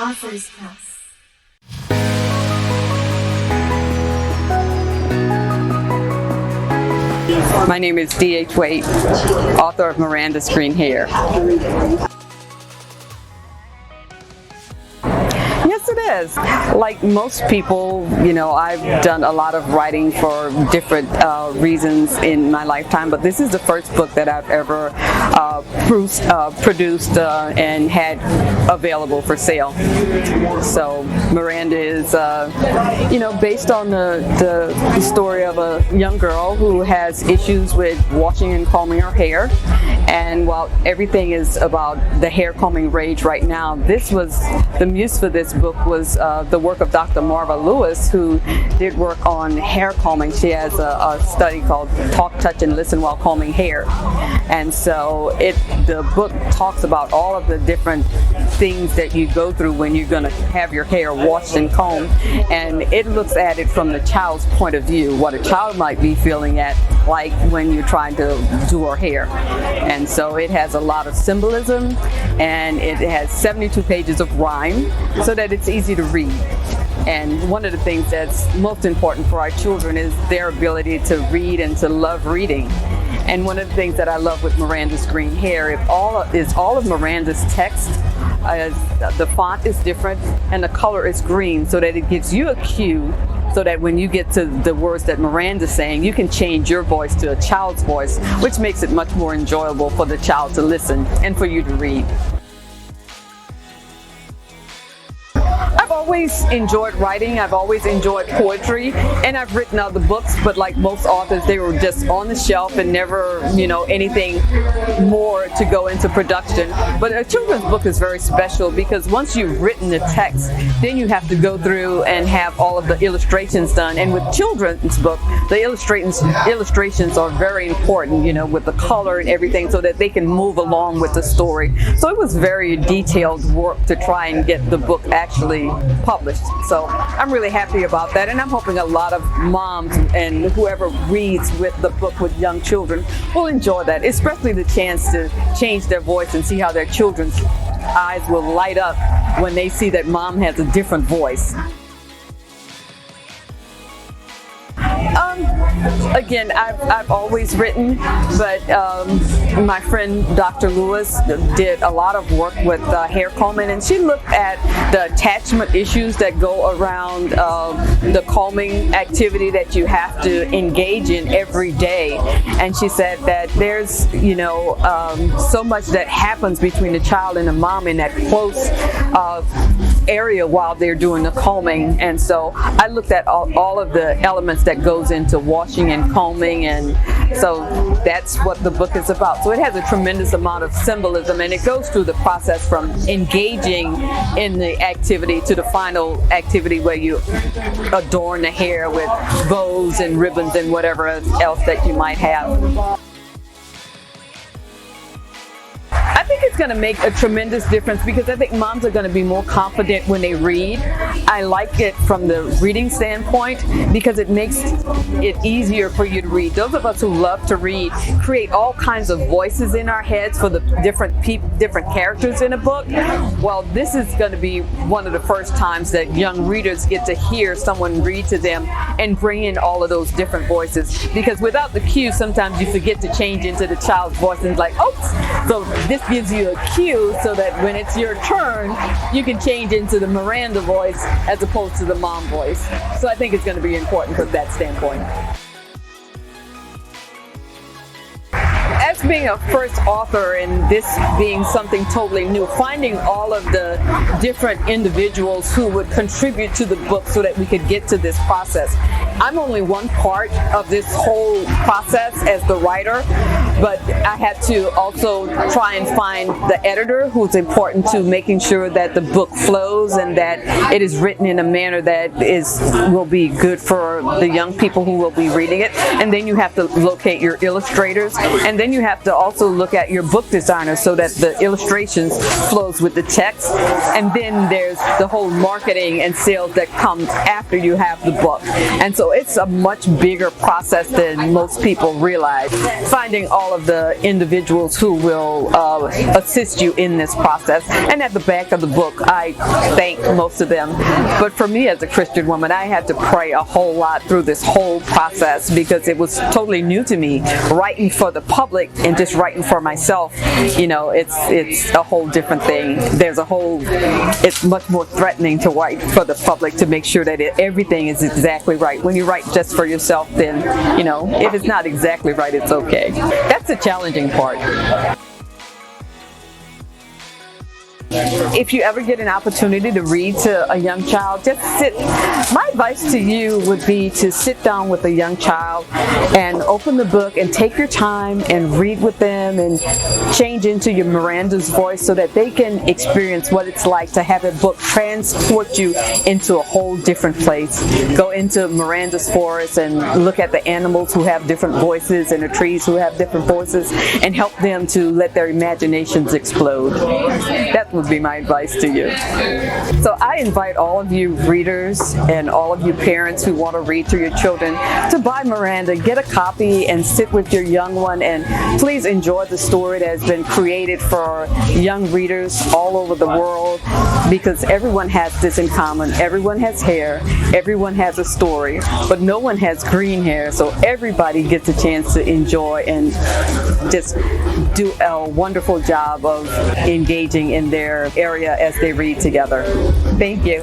Authors Class. My name is D.H. Whyatt, author of Miranda's Green Hair. Yes, it is. Like most people, I've done a lot of writing for different reasons in my lifetime, but this is the first book that I've ever produced and had available for sale. So Miranda is, based on the story of a young girl who has issues with washing and combing her hair. And while everything is about the hair combing rage right now, the muse for this book was the work of Dr. Marva Lewis, who did work on hair combing. She has a study called Talk, Touch, and Listen While Combing Hair. And so the book talks about all of the different things that you go through when you're going to have your hair washed and combed. And it looks at it from the child's point of view, what a child might be feeling like when you're trying to do her hair. And so it has a lot of symbolism, and it has 72 pages of rhyme so that it's easy to read. And one of the things that's most important for our children is their ability to read and to love reading. And one of the things that I love with Miranda's Green Hair is all of Miranda's text. The font is different and the color is green, so that it gives you a cue, so that when you get to the words that Miranda's saying, you can change your voice to a child's voice, which makes it much more enjoyable for the child to listen and for you to read. I've always enjoyed writing. I've always enjoyed poetry, and I've written other books, but like most authors, they were just on the shelf and never, anything more to go into production. But a children's book is very special because once you've written the text, then you have to go through and have all of the illustrations done. And with children's book, the illustrations are very important, with the color and everything, so that they can move along with the story. So it was very detailed work to try and get the book actually published. So I'm really happy about that, and I'm hoping a lot of moms and whoever reads with the book with young children will enjoy that, especially the chance to change their voice and see how their children's eyes will light up when they see that mom has a different voice. Again, I've always written, but my friend Dr. Lewis did a lot of work with hair combing, and she looked at the attachment issues that go around the combing activity that you have to engage in every day. And she said that there's, so much that happens between the child and the mom in that close area while they're doing the combing. And so I looked at all of the elements that goes into washing and combing, and so that's what the book is about. So it has a tremendous amount of symbolism, and it goes through the process from engaging in the activity to the final activity where you adorn the hair with bows and ribbons and whatever else that you might have. I think it's going to make a tremendous difference because I think moms are going to be more confident when they read. I like it from the reading standpoint because it makes it easier for you to read. Those of us who love to read create all kinds of voices in our heads for the different characters in a book. Well, this is going to be one of the first times that young readers get to hear someone read to them and bring in all of those different voices, because without the cue, sometimes you forget to change into the child's voice and it's like, oops! So this gives you a cue so that when it's your turn, you can change into the Miranda voice as opposed to the mom voice. So I think it's going to be important from that standpoint. As being a first author and this being something totally new, finding all of the different individuals who would contribute to the book so that we could get to this process. I'm only one part of this whole process as the writer, but I had to also try and find the editor, who's important to making sure that the book flows and that it is written in a manner that will be good for the young people who will be reading it. And then you have to locate your illustrators, and then you have to also look at your book designer so that the illustrations flows with the text. And then there's the whole marketing and sales that comes after you have the book. And so So it's a much bigger process than most people realize, finding all of the individuals who will assist you in this process. And at the back of the book, I thank most of them. But for me as a Christian woman, I had to pray a whole lot through this whole process because it was totally new to me. Writing for the public and just writing for myself, it's a whole different thing. It's much more threatening to write for the public to make sure that everything is exactly right. When you write just for yourself, then, if it's not exactly right, it's okay. That's the challenging part. If you ever get an opportunity to read to a young child, just sit. My advice to you would be to sit down with a young child and open the book and take your time and read with them and change into your Miranda's voice so that they can experience what it's like to have a book transport you into a whole different place. Go into Miranda's forest and look at the animals who have different voices and the trees who have different voices and help them to let their imaginations explode. That would be my advice to you. So I invite all of you readers and all of you parents who want to read to your children to buy Miranda, get a copy and sit with your young one, and please enjoy the story that has been created for young readers all over the world, because everyone has this in common. Everyone has hair, everyone has a story, but no one has green hair, so everybody gets a chance to enjoy and just do a wonderful job of engaging in their area as they read together. Thank you.